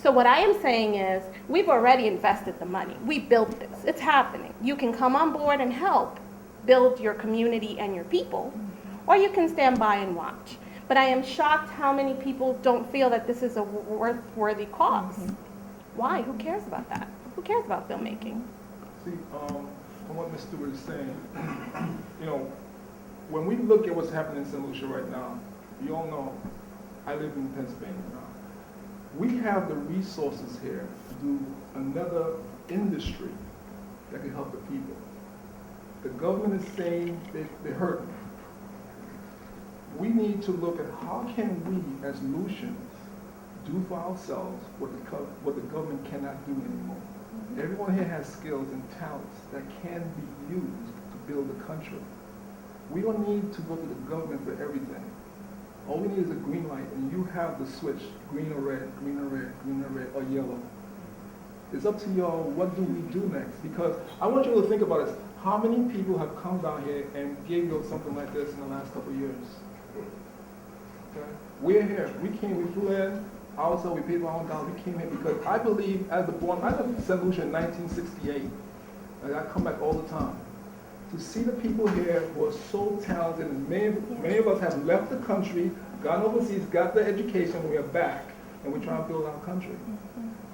So what I am saying is, we've already invested the money. We built this. It's happening. You can come on board and help build your community and your people, or you can stand by and watch. But I am shocked how many people don't feel that this is a worthy cause. Why? Who cares about that? Who cares about filmmaking? See, from what Ms. Stewart is saying, you know, when we look at what's happening in St. Lucia right now, you all know, I live in Pennsylvania now. We have the resources here to do another industry that can help the people. The government is saying they're hurting. We need to look at how can we, as Lucians, do for ourselves what the government cannot do anymore. Everyone here has skills and talents that can be used to build a country. We don't need to go to the government for everything. All we need is a green light, and you have the switch, green or red, green or red, green or red, or yellow. It's up to y'all, what do we do next? Because I want you to think about this. How many people have come down here and gave you something like this in the last couple of years? Okay? We're here. We came, we flew in. Also, we paid our own dollars. We came here because I believe, I lived in St. Lucia in 1968. And I come back all the time. To see the people here who are so talented, and many of us have left the country, gone overseas, got the education, we are back, and we're trying to build our country.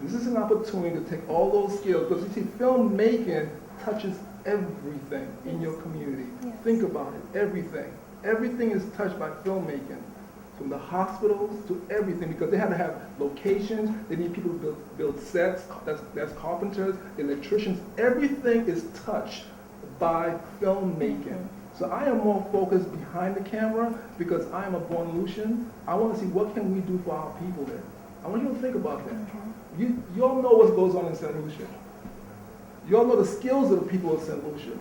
This is an opportunity to take all those skills, because you see, filmmaking touches everything in your community. Think about it, everything. Everything is touched by filmmaking, from the hospitals to everything, because they have to have locations, they need people to build sets, that's carpenters, electricians, everything is touched by filmmaking. So I am more focused behind the camera because I am a born Lucian. I want to see what can we do for our people there. I want you to think about that. You all know what goes on in St. Lucia. You all know the skills of the people of St. Lucia.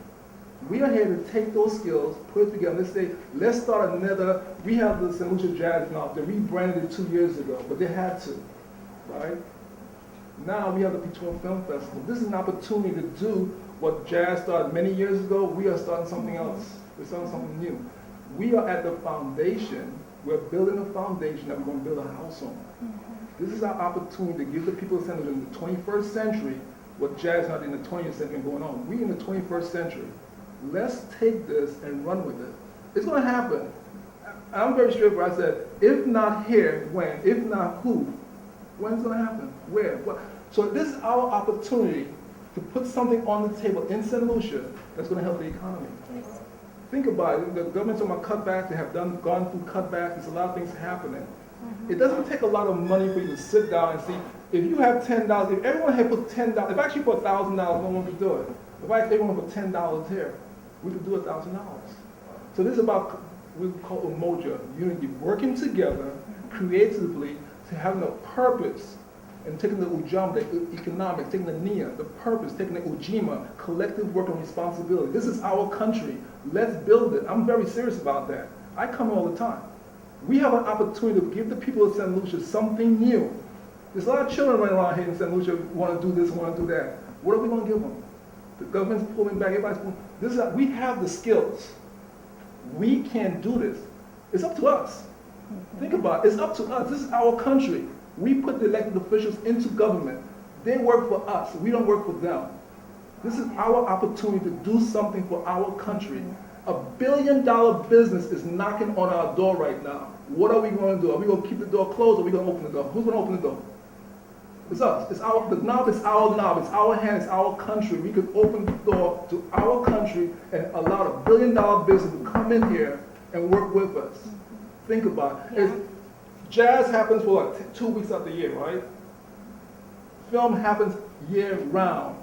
We are here to take those skills, put it together. Let's say, let's start another. We have the St. Lucia Jazz now. They rebranded it 2 years ago, but they had to, right? Now we have the PITON Film Festival. This is an opportunity to do what jazz started many years ago. We are starting something else. We're starting something new. We are at the foundation. We're building a foundation that we're going to build a house on. This is our opportunity to give the people of St. Lucia in the 21st century what jazz not in the 20th century going on. We in the 21st century. Let's take this and run with it. It's going to happen. I'm very straightforward. I said, if not here, when? If not who? When's it going to happen? Where? What? So this is our opportunity to put something on the table in St. Lucia that's going to help the economy. Think about it. The government's talking about cutbacks. They have gone through cutbacks. There's a lot of things happening. It doesn't take a lot of money for you to sit down and see. If you have $10, if everyone had put $10, if I actually put $1,000, no one could do it. If I everyone put $10 here, we could do $1,000. So this is about, we call umoja, unity, working together creatively to having a purpose, and taking the ujama, the economics, taking the nia, the purpose, taking the ujima, collective work and responsibility. This is our country. Let's build it. I'm very serious about that. I come all the time. We have an opportunity to give the people of St. Lucia something new. There's a lot of children running around here in St. Lucia who want to do this, want to do that. What are we going to give them? The government's pulling back, everybody's pulling. We have the skills. We can do this. It's up to us. Think about it. It's up to us. This is our country. We put the elected officials into government. They work for us. We don't work for them. This is our opportunity to do something for our country. $1 billion business is knocking on our door right now. What are we going to do? Are we going to keep the door closed or are we going to open the door? Who's going to open the door? It's us. The knob is our knob. It's our hand. It's our country. We could open the door to our country and allow $1 billion business to come in here and work with us. Think about it. Jazz happens for what, 2 weeks out the year, right? Film happens year-round.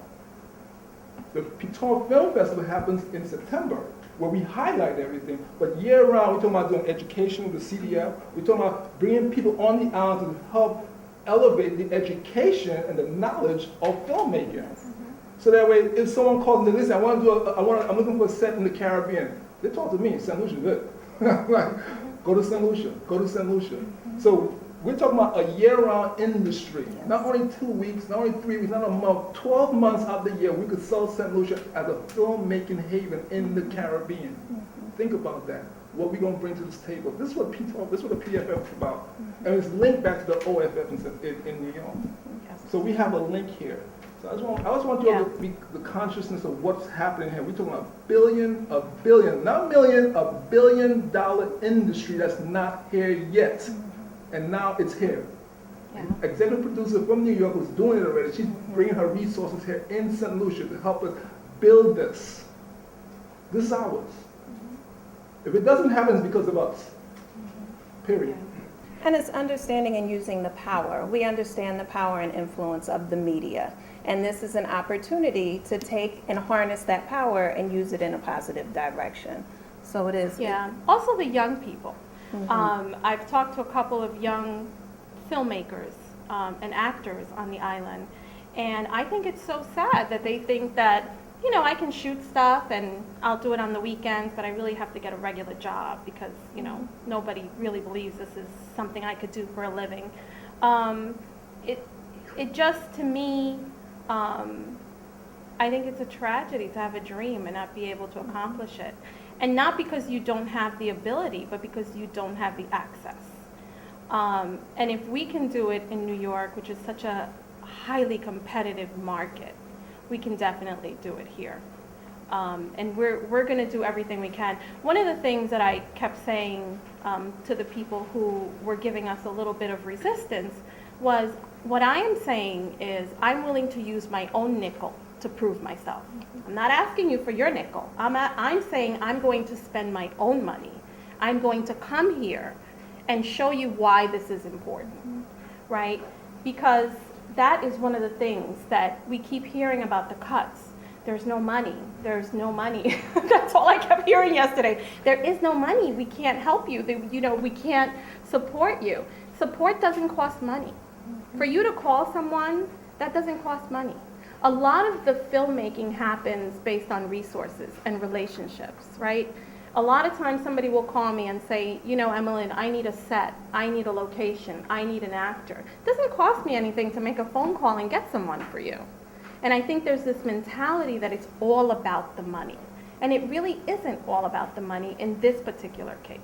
The PITON Film Festival happens in September, where we highlight everything. But year-round, we're talking about doing education with the CDF. We're talking about bringing people on the island to help elevate the education and the knowledge of filmmaking. So that way, if someone calls me, listen, I'm looking for a set in the Caribbean. They talk to me, St. Lucia, good. Like, go to St. Lucia, go to St. Lucia. So we're talking about a year-round industry. Not only 2 weeks, not only 3 weeks, not a month, 12 months out of the year, we could sell St. Lucia as a filmmaking haven in the Caribbean. Think about that. What we're going to bring to this table. This is what PITON, this is what the PFF is about. And it's linked back to the OFF in New York. So we have a link here. So I just want you all to be the consciousness of what's happening here. We're talking about a billion, not million, $1 billion industry that's not here yet. And now it's here. Yeah. Executive producer from New York was doing it already. She's bringing her resources here in St. Lucia to help us build this. This is ours. If it doesn't happen, it's because of us. Period. And it's understanding and using the power. We understand the power and influence of the media. And this is an opportunity to take and harness that power and use it in a positive direction. So it is. Yeah. Also the young people. I've talked to a couple of young filmmakers and actors on the island. And I think it's so sad that they think that, you know, I can shoot stuff and I'll do it on the weekends, but I really have to get a regular job because, you know, nobody really believes this is something I could do for a living. It just, to me, I think it's a tragedy to have a dream and not be able to accomplish it. And not because you don't have the ability, but because you don't have the access. And if we can do it in New York, which is such a highly competitive market, we can definitely do it here. And we're going to do everything we can. One of the things that I kept saying to the people who were giving us a little bit of resistance was, what I am saying is I'm willing to use my own nickel to prove myself. I'm not asking you for your nickel. I'm saying I'm going to spend my own money. I'm going to come here and show you why this is important, right? Because that is one of the things that we keep hearing about, the cuts. There's no money. There's no money. That's all I kept hearing yesterday. There is no money. We can't help you. You know, we can't support you. Support doesn't cost money. For you to call someone, that doesn't cost money. A lot of the filmmaking happens based on resources and relationships, right? A lot of times somebody will call me and say, you know, Emmeline, I need a set, I need a location, I need an actor. It doesn't cost me anything to make a phone call and get someone for you. And I think there's this mentality that it's all about the money. And it really isn't all about the money in this particular case.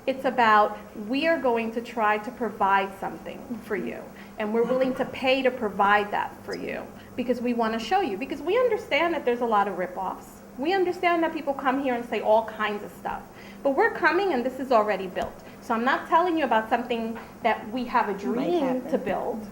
It's about, we are going to try to provide something for you. And we're willing to pay to provide that for you because we want to show you. Because we understand that there's a lot of rip-offs. We understand that people come here and say all kinds of stuff. But we're coming and this is already built. So I'm not telling you about something that we have a dream to build.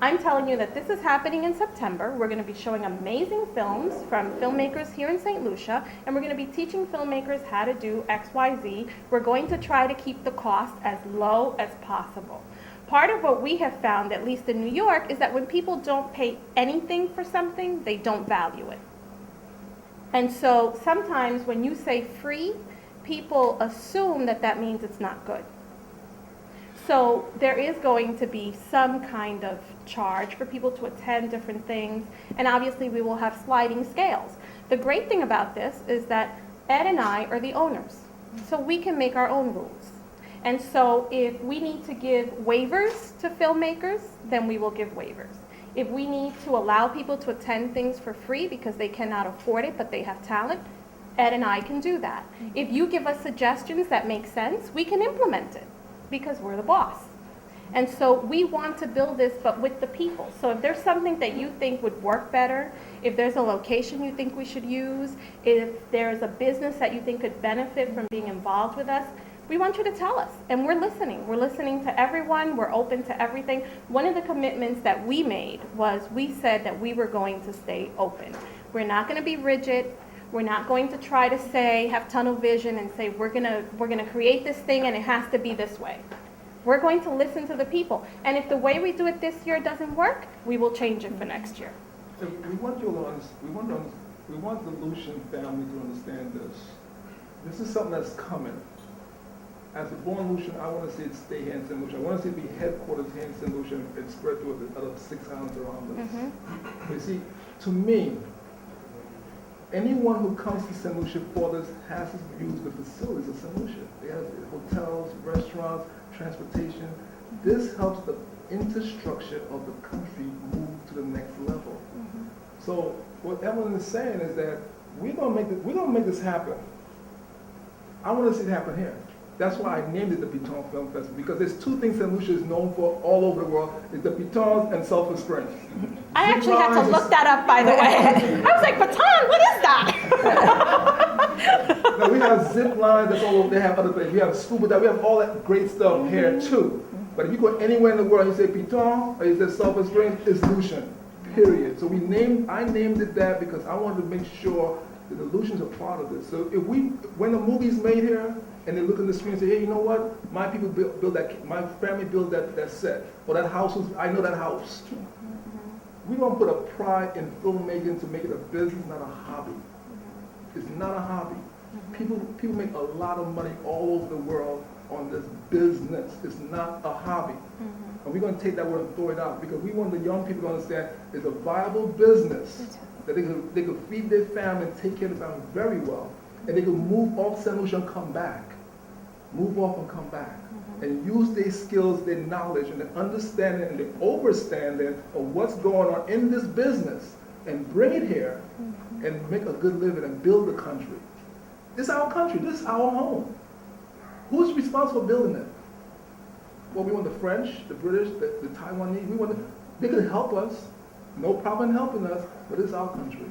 I'm telling you that this is happening in September. We're going to be showing amazing films from filmmakers here in St. Lucia, and we're going to be teaching filmmakers how to do X, Y, Z. We're going to try to keep the cost as low as possible. Part of what we have found, at least in New York, is that when people don't pay anything for something, they don't value it. And so sometimes when you say free, people assume that that means it's not good. So there is going to be some kind of charge for people to attend different things, and obviously we will have sliding scales. The great thing about this is that Ed and I are the owners, so we can make our own rules. And so if we need to give waivers to filmmakers, then we will give waivers. If we need to allow people to attend things for free because they cannot afford it but they have talent, Ed and I can do that. If you give us suggestions that make sense, we can implement it because we're the boss. And so we want to build this, but with the people. So if there's something that you think would work better, if there's a location you think we should use, if there's a business that you think could benefit from being involved with us, we want you to tell us. And we're listening. We're listening to everyone. We're open to everything. One of the commitments that we made was we said that we were going to stay open. We're not going to be rigid. We're not going to try to say, have tunnel vision and say, we're gonna create this thing and it has to be this way. We're going to listen to the people. And if the way we do it this year doesn't work, we will change it for next year. So we want the Lucian family to understand this. This is something that's coming. As a born Lucian, I want to see it stay here in St. Lucia. I want to see it be headquarters here in St. Lucia and spread through the other 6 islands around us. You see, to me, anyone who comes to St. Lucia for this has to use the facilities of St. Lucia. They have hotels, restaurants, transportation. This helps the infrastructure of the country move to the next level. So what Evelyn is saying is that we're gonna make this happen. I want to see it happen here. That's why I named it the PITON Film Festival, because there's two things St. Lucia is known for all over the world, is the pitons and Sulphur Springs. I actually had to look that up, by the way. I was like, Baton, what is that? Now, we have zip lines, that's all over, they have other things. We have scuba diving, we have all that great stuff here too. But if you go anywhere in the world and you say Piton or you say Sulphur Springs, it's Lucian, period. So I named it that because I wanted to make sure that the Lucians are part of this. So when a movie's made here, and they look in the screen and say, hey, you know what? My people build that, my family built that set, or that house I know that house. We're gonna put a pride in filmmaking to make it a business, not a hobby. It's not a hobby. People make a lot of money all over the world on this business. It's not a hobby. And we're gonna take that word and throw it out because we want the young people to understand it's a viable business that they could feed their family and take care of the family very well. And they could move off St. Lucia and come back. Move off and come back. And use their skills, their knowledge, and their understanding and their overstanding of what's going on in this business and bring it here and make a good living and build the country. This is our country. This is our home. Who's responsible for building it? Well, we want the French, the British, the Taiwanese. They could help us. No problem helping us, but it's our country.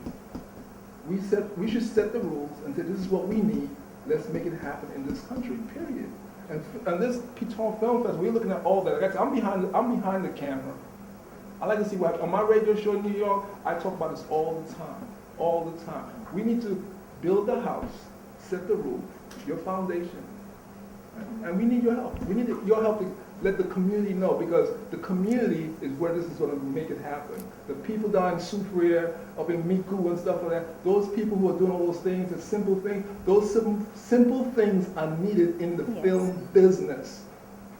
We should set the rules and say, this is what we need. Let's make it happen in this country, period. And this PITON Film Festival, we're looking at all that. Like I said, I'm behind the camera. I like to see what happens. On my radio show in New York, I talk about this all the time. We need to build the house, set the roof, your foundation. And we need your help. We need your help to let the community know, because the community is where this is going to make it happen. The people down in Soufriere, up in Miku and stuff like that, those people who are doing all those things, the simple things, those simple things are needed in the film business.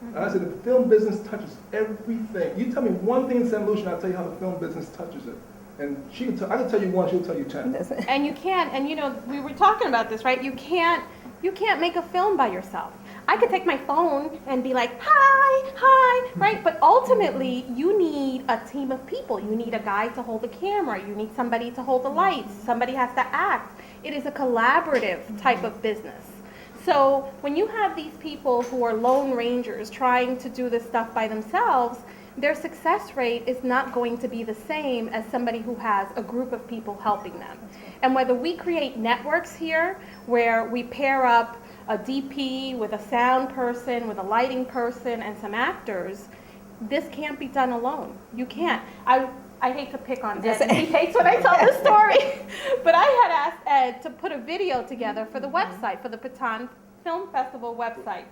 And I said, the film business touches everything. You tell me one thing in St. Lucia, and I'll tell you how the film business touches it. And I can tell you one, she'll tell you 10. And you can't, and we were talking about this, right? You can't make a film by yourself. I could take my phone and be like, hi, right? But ultimately, you need a team of people. You need a guy to hold the camera. You need somebody to hold the lights. Somebody has to act. It is a collaborative type of business. So when you have these people who are lone rangers trying to do this stuff by themselves, their success rate is not going to be the same as somebody who has a group of people helping them. And whether we create networks here where we pair up a DP with a sound person, with a lighting person, and some actors, this can't be done alone. You can't. I hate to pick on Ed, and he hates when I tell this story, but I had asked Ed to put a video together for the website, for the PITON Film Festival website.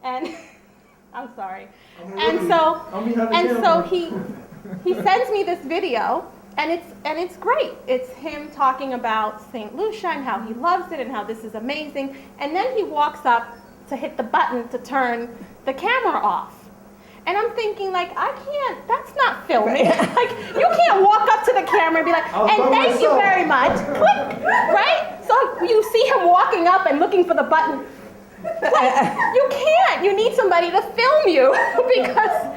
And I'm sorry. And so he sends me this video, and it's great. It's him talking about St. Lucia and how he loves it and how this is amazing. And then he walks up to hit the button to turn the camera off. And I'm thinking, like, that's not filming. Like, you can't walk up to the camera and be like, and thank you very much, click, right? So you see him walking up and looking for the button. You can't. You need somebody to film you because,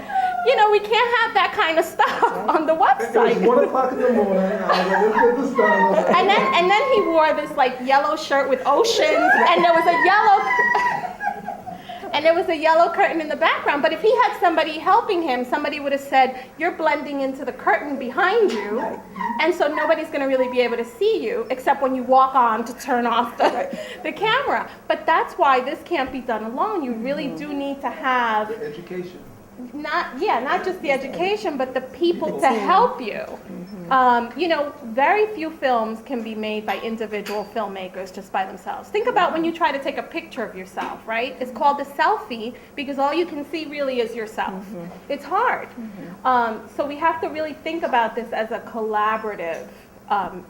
we can't have that kind of stuff on the website. It was 1 o'clock in the morning. I was like, let's get this done. And then he wore this like yellow shirt with oceans, and there was a yellow curtain in the background. But if he had somebody helping him, somebody would have said, you're blending into the curtain behind you, and so nobody's going to really be able to see you except when you walk on to turn off the camera. But that's why this can't be done alone. You really do need to have the education. Not just the education, but the people to help you. Very few films can be made by individual filmmakers just by themselves. Think about when you try to take a picture of yourself, right? It's called a selfie because all you can see really is yourself. It's hard. So we have to really think about this as a collaborative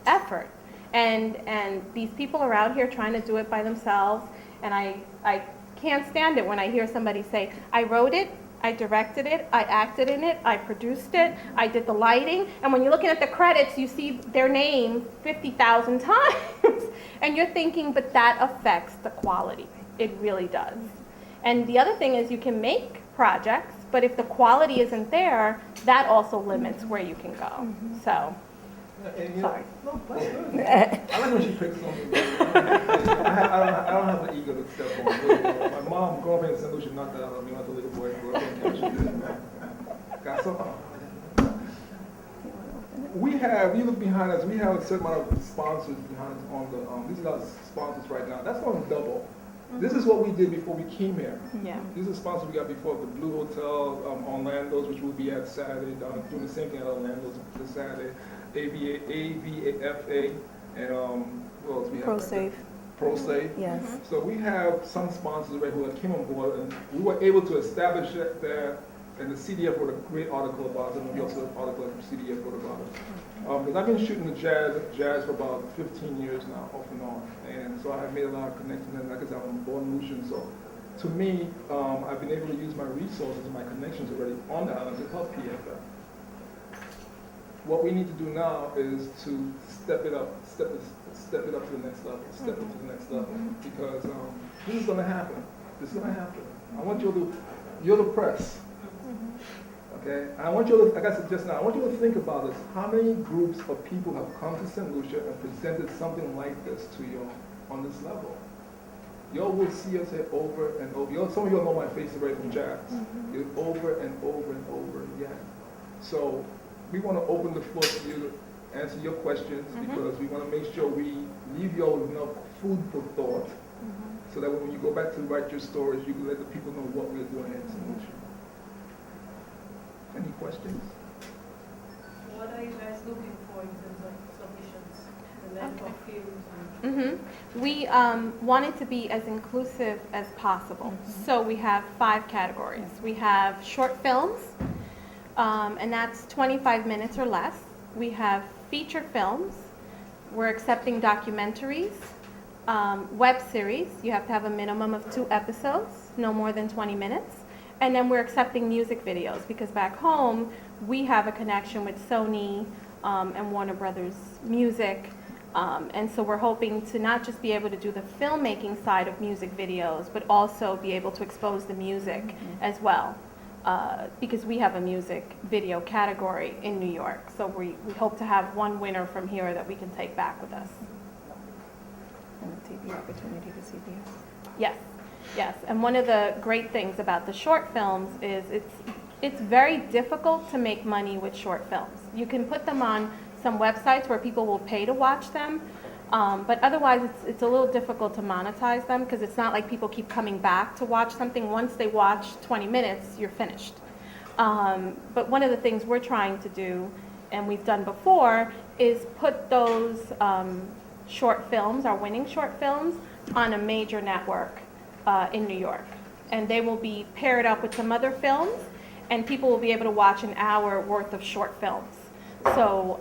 effort. And these people around here trying to do it by themselves, and I can't stand it when I hear somebody say, I wrote it, I directed it, I acted in it, I produced it, I did the lighting, and when you're looking at the credits, you see their name 50,000 times, and you're thinking, but that affects the quality. It really does. And the other thing is you can make projects, but if the quality isn't there, that also limits where you can go. So And, you Sorry. know, no, that's good. I like when she picks on me. I don't have the ego to step on. My mom, growing up in St. Lucia, knocked that out of me when I was a little boy. Grew up in California. Got some. We have, you look behind us, we have a certain amount of sponsors behind us on the, these are our sponsors right now. That's on double. This is what we did before we came here. Yeah. These are sponsors we got before, the Blue Hotel, Orlando's, which will be at Saturday, doing the same thing at Orlando's this Saturday, AVFA, and what else we have? ProSafe. ProSafe. Yes. So we have some sponsors already who came on board, and we were able to establish that, and the CDF wrote a great article about it, and we also have an article that the CDF wrote about it. Because I've been shooting the jazz for about 15 years now, off and on, and so I've made a lot of connections, and like I said, I'm born Lucian, so to me, I've been able to use my resources and my connections already on the island to help PFF. What we need to do now is to step it up to the next level, step it to the next level, because this is going to happen. This is going to happen. I want you to, you're the press. Okay, I want you to, like I said just now, I want you to think about this. How many groups of people have come to St. Lucia and presented something like this to you on this level? Y'all will see us here over and over. Some of y'all know my face already from jazz. Over and over and over again. So we want to open the floor to you to answer your questions because we want to make sure we leave y'all with enough food for thought so that when you go back to write your stories, you can let the people know what we're doing here in St. Lucia. Any questions? What are you guys looking for in terms of submissions? The length of films? We want it to be as inclusive as possible. So we have 5 categories. We have short films, and that's 25 minutes or less. We have feature films. We're accepting documentaries, web series. You have to have a minimum of 2 episodes, no more than 20 minutes. And then we're accepting music videos because back home, we have a connection with Sony and Warner Brothers Music. And so we're hoping to not just be able to do the filmmaking side of music videos, but also be able to expose the music as well. Because we have a music video category in New York. So we hope to have one winner from here that we can take back with us. And the TV opportunity to CBS. Yes. Yes, and one of the great things about the short films is it's very difficult to make money with short films. You can put them on some websites where people will pay to watch them, but otherwise it's a little difficult to monetize them because it's not like people keep coming back to watch something. Once they watch 20 minutes, you're finished. But one of the things we're trying to do, and we've done before, is put those short films, our winning short films, on a major network in New York. And they will be paired up with some other films, and people will be able to watch an hour worth of short films. So,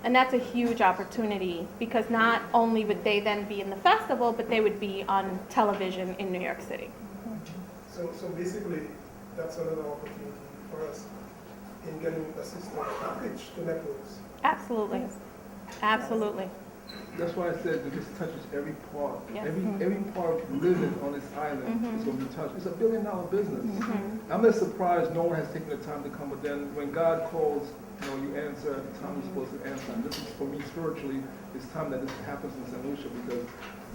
and that's a huge opportunity because not only would they then be in the festival, but they would be on television in New York City. So basically, that's another opportunity for us in getting a system package to networks. Absolutely. Absolutely. That's why I said that this touches every part. Yes. Every part living on this island is going to be touched. It's $1 billion business. I'm just surprised no one has taken the time to come. But then when God calls, you answer at the time you're supposed to answer. And this is, for me, spiritually, it's time that this happens in St. Lucia because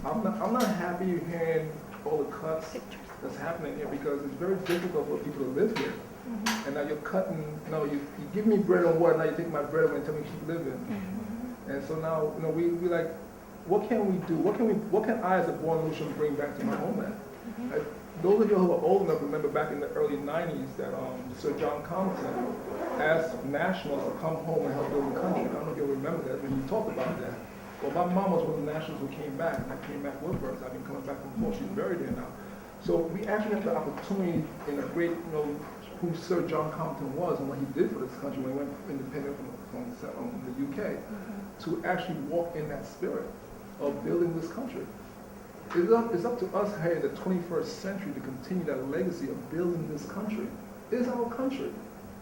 I'm not happy hearing all the cuts that's happening here because it's very difficult for people to live here. And now you're cutting, you give me bread and water, now you take my bread away and tell me to keep living. And so now, we like, what can we do? What can I as a born Lucian bring back to my homeland? Those of you who are old enough remember back in the early 90s that Sir John Compton asked nationals to come home and help build the country. I don't know if you'll remember that when you talked about that. Well, my mom was one of the nationals who came back, and I came back with her. I've been coming back from before. She's buried here now. So we actually have the opportunity in a great, who Sir John Compton was and what he did for this country when he went independent from the UK, to actually walk in that spirit of building this country. It's up to us here in the 21st century to continue that legacy of building this country. It is our country.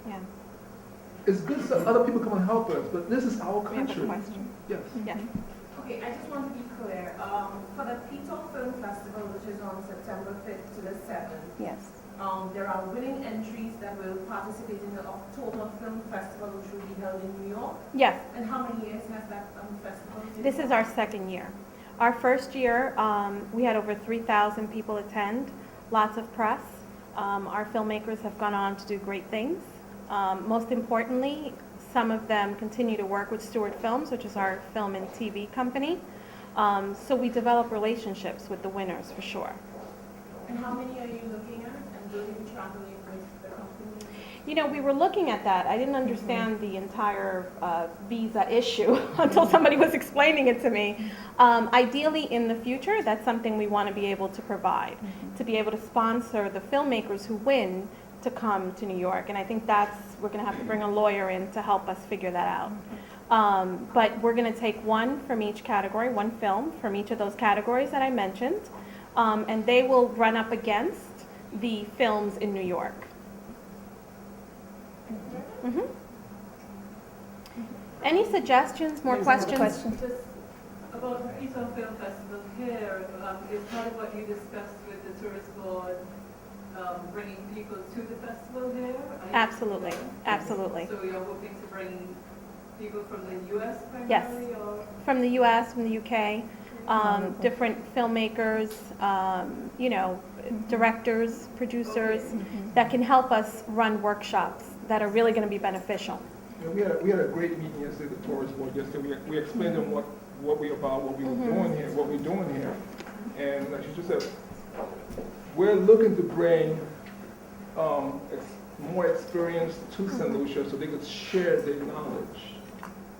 Yeah. It's good that other people come and help us, but this is our We have a country. question. Yes. Yes. Okay, I just want to be clear. For the PITON Film Festival, which is on September 5th to the 7th, Yes. There are winning entries that will participate in the October Film Festival, which will be held in New York. Yes, And how many years has that festival been? this is our second year. Our first year, we had over 3,000 people attend, lots of press. Our filmmakers have gone on to do great things. Most importantly, some of them continue to work with Stewart Films, which is our film and TV company. So we develop relationships with the winners for sure. And how many are you looking at? And will you traveling with the company? You know, we were looking at that. I didn't understand the entire visa issue until somebody was explaining it to me. Ideally, in the future, that's something we want to be able to provide, to be able to sponsor the filmmakers who win to come to New York. And I think we're going to have to bring a lawyer in to help us figure that out. But we're going to take one from each category, one film from each of those categories that I mentioned, and they will run up against the films in New York. Mhm. Any suggestions, more There's another questions? question. Just about the PITON Film Festival here, is part of what you discussed with the tourist board, bringing people to the festival here? Are you- Absolutely, absolutely. So you're hoping to bring people from the US Yes. primarily, or? From the US, from the UK, different filmmakers, you know, directors, producers, that can help us run workshops that are really going to be beneficial. Yeah, we had a great meeting yesterday, the tourist board yesterday. We explained them what we about, what we were doing here, what we're doing here. And like you just said, we're looking to bring more experience to St. Lucia so they could share their knowledge.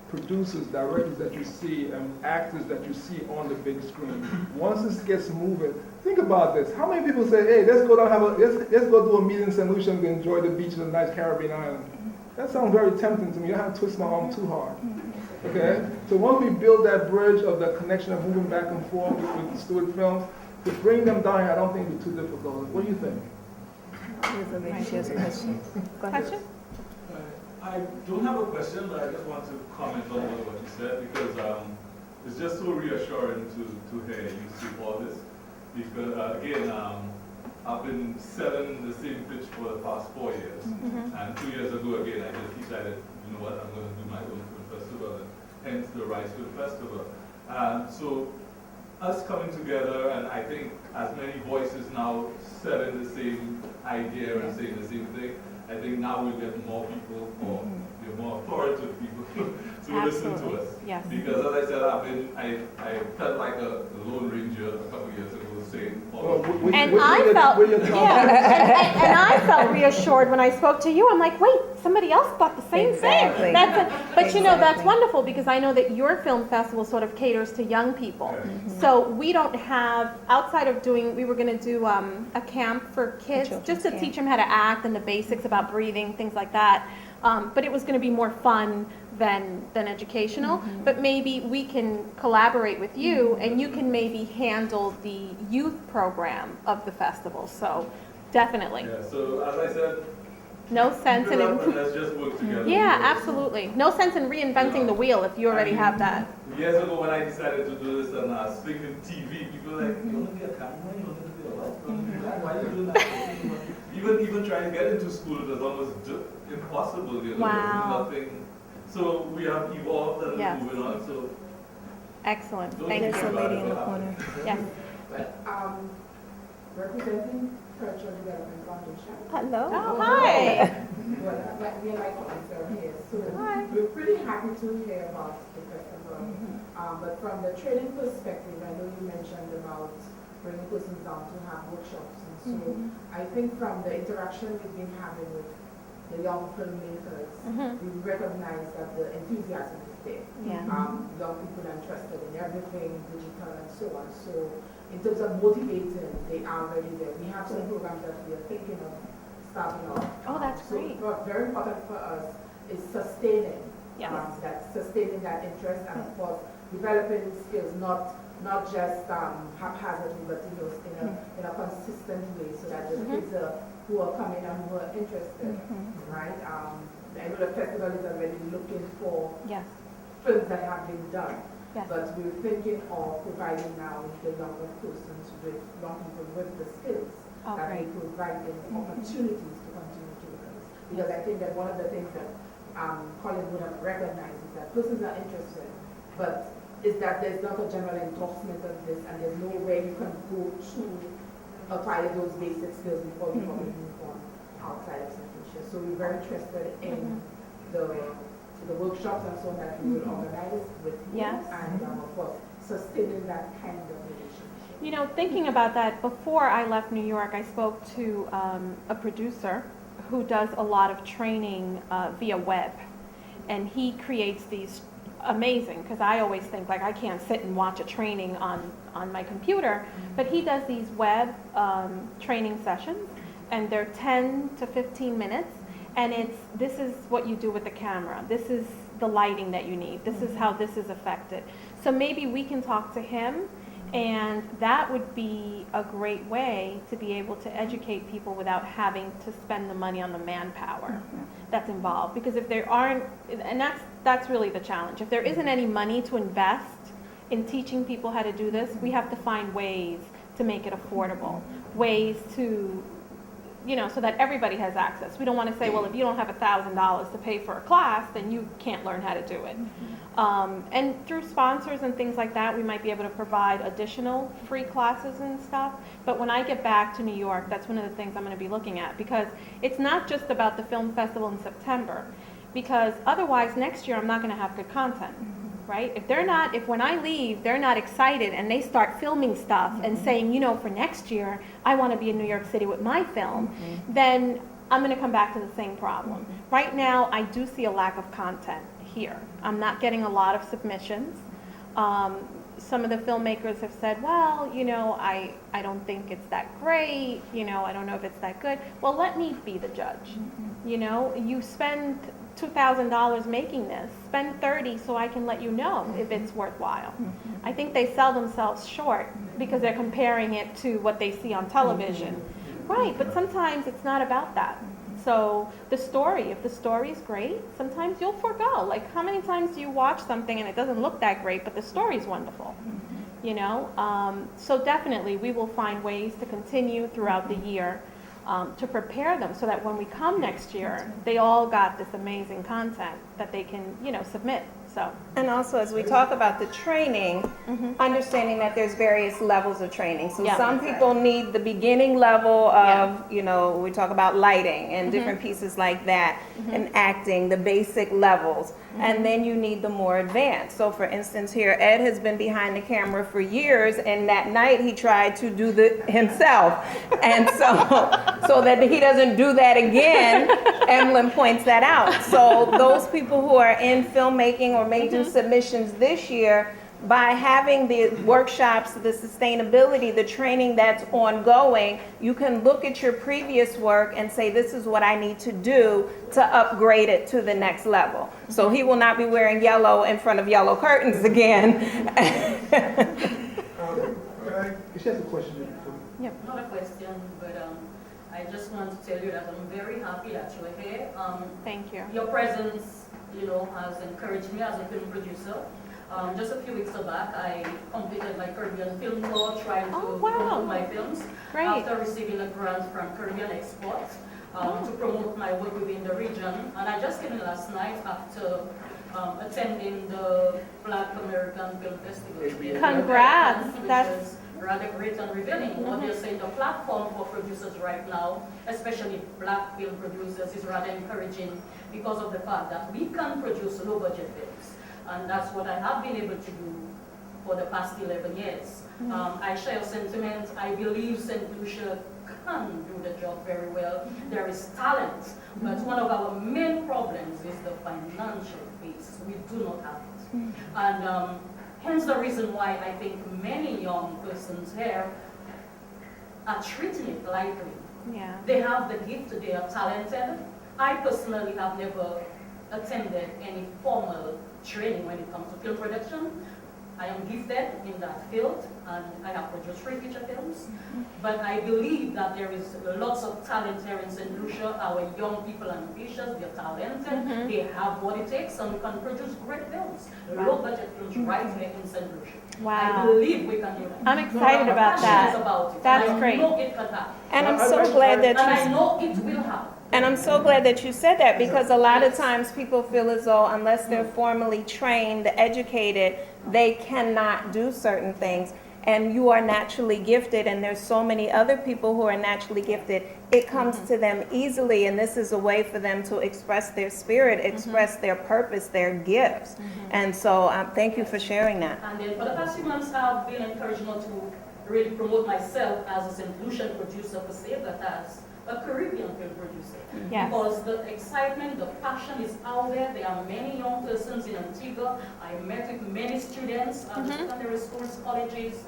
Producers, directors that you see, and actors that you see on the big screen. Once this gets moving, think about this. How many people say, hey, let's go down, let's go do a meeting in St. Lucia and enjoy the beach of a nice Caribbean island? That sounds very tempting to me. I don't have to twist my arm too hard. Okay? So once we build that bridge of the connection of moving back and forth with the Stewart Films, to bring them down here, I don't think it'd be too difficult. What do you think? Here's a lady, she has a question. Go ahead. Question? I don't have a question, but I just want to comment on what you said, because it's just so reassuring to hear you see all this. Because again, I've been selling the same pitch for the past 4 years. And 2 years ago, again, I just decided, you know what, I'm going to do my own film festival, and hence the Rice Film Festival. So us coming together, and I think as many voices now selling the same idea and saying the same thing, I think now we'll get more people, or more authoritative people to listen to us. Yes. Because as I said, I felt like a lone ranger a couple of years ago saying, And I felt, yeah, and I felt reassured when I spoke to you. I'm like, wait, somebody else thought the same Exactly. thing. But you know, that's Exactly. wonderful, because I know that your film festival sort of caters to young people. So we don't have, outside of doing, we were going to do a camp for kids, children's just to camp. teach them how to act and the basics about breathing, things like that. But it was going to be more fun than educational. But maybe we can collaborate with you, and you can maybe handle the youth program of the festival. So definitely. yeah, so as I said, No sense in and let's just work together. yeah, absolutely. No sense in reinventing the wheel if you already have that. Years ago when I decided to do this and I was thinking TV, people were like, you want to be a cameraman, you want to be a what? Why are you doing that? Even trying to get into school, it was almost impossible. You know, Wow. nothing. So we have evolved and Yes. moving on. So Excellent. don't Thank think There's a you. about lady it, in the what corner. happens. Yes. Representing Cultural Development Foundation. Hello. Oh, hi. Well, we like to serve here, so Hi. we're pretty happy to hear about the festival. But from the training perspective, I know you mentioned about bringing persons down to have workshops. And so I think from the interaction we've been having with the young filmmakers, we recognize that the enthusiasm is there. Yeah. Young people are interested in everything digital and so on. So in terms of motivating, they are already there. We have some programs that we are thinking of starting off. Oh, that's So great. very important for us is sustaining. Yes. Sustaining that interest, and of course developing skills, not just haphazardly, but in a consistent way, so that the kids who are coming and who are interested, right? I know the festival is already looking for Yes. films that have been done. Yes. But we're thinking of providing now the younger persons with young people with the skills that may provide them the opportunities to continue to rehearse. Because I think that one of the things that Colin would have recognized is that persons are interested, but is that there's not a general endorsement of this, and there's no way you can go to acquire those basic skills before you probably move on outside of St. Lucia. So we're very interested in the workshops and so on that we will organize with you, Yes. and of course, sustaining that kind of relationship. You know, thinking about that, before I left New York, I spoke to a producer who does a lot of training via web. And he creates these amazing, because I always think like I can't sit and watch a training on my computer, but he does these web training sessions, and they're 10 to 15 minutes. And this is what you do with the camera. This is the lighting that you need. This is how this is affected. So maybe we can talk to him, and that would be a great way to be able to educate people without having to spend the money on the manpower that's involved. Because if there aren't, and that's really the challenge. If there isn't any money to invest in teaching people how to do this, we have to find ways to make it affordable, ways to, so that everybody has access. We don't want to say, well, if you don't have $1,000 to pay for a class, then you can't learn how to do it. And through sponsors and things like that, we might be able to provide additional free classes and stuff. But when I get back to New York, that's one of the things I'm going to be looking at, because it's not just about the film festival in September, because otherwise next year I'm not going to have good content. Right? If when I leave, they're not excited and they start filming stuff and saying, for next year, I want to be in New York City with my film, then I'm going to come back to the same problem. Right now, I do see a lack of content here. I'm not getting a lot of submissions. Some of the filmmakers have said, well, I don't think it's that great. I don't know if it's that good. Well, let me be the judge. You spend $2,000 making this, spend $30 so I can let you know if it's worthwhile. I think they sell themselves short because they're comparing it to what they see on television. Right, but sometimes it's not about that. So the story, if the story is great, sometimes you'll forego. Like, how many times do you watch something and it doesn't look that great, but the story's wonderful? So definitely we will find ways to continue throughout the year to prepare them so that when we come next year, they all got this amazing content that they can, submit. So. And also, as we talk about the training, understanding that there's various levels of training. So some people need the beginning level of, we talk about lighting and different pieces like that, and acting, the basic levels. And then you need the more advanced. So for instance here, Ed has been behind the camera for years, and that night he tried to do himself. And so that he doesn't do that again, Emlyn points that out. So those people who are in filmmaking or may do submissions this year, by having the workshops, the sustainability, the training that's ongoing, you can look at your previous work and say, this is what I need to do to upgrade it to the next level. So he will not be wearing yellow in front of yellow curtains again. She has a question. Not a question, but I just want to tell you that I'm very happy that you're here. Thank you. Your presence, has encouraged me as a film producer. Just a few weeks back, I completed my Caribbean Film Tour trying to promote my films. Great. After receiving a grant from Caribbean Export to promote my work within the region. And I just came in last night after attending the Black American Film Festival. Congrats. Which is rather great and revealing. What you're saying, the platform for producers right now, especially black film producers, is rather encouraging because of the fact that we can produce low budget films. And that's what I have been able to do for the past 11 years. I share sentiment. I believe St. Lucia can do the job very well. There is talent, but one of our main problems is the financial base. We do not have it. And hence the reason why I think many young persons here are treating it lightly. Yeah. They have the gift, they are talented. I personally have never attended any formal training when it comes to film production. I am gifted in that field, and I have produced 3 feature films. But I believe that there is lots of talent here in St. Lucia. Our young people are ambitious, they're talented, they have what it takes, and we can produce great films, low-budget films right here in St. Lucia. Wow. I believe we can do that. I'm excited about that. Passionate about it. That's and great. I know it can happen. And I'm so glad that And I you, know it will happen. and I'm so glad that you said that, because a lot of times people feel as though unless they're formally trained, educated, they cannot do certain things. And you are naturally gifted, and there's so many other people who are naturally gifted. It comes to them easily, and this is a way for them to express their spirit, express their purpose, their gifts. And so thank you for sharing that. And then for the past few months, I've been encouraged not to really promote myself as a St. Lucian producer per se, but as a Caribbean film producer. Yes. Because the excitement, the passion is out there. There are many young persons in Antigua. I met with many students at the secondary schools, colleges,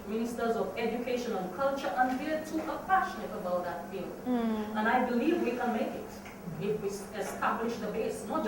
ministers of education and culture, and they too are passionate about that field. And I believe we can make it if we establish the base, not just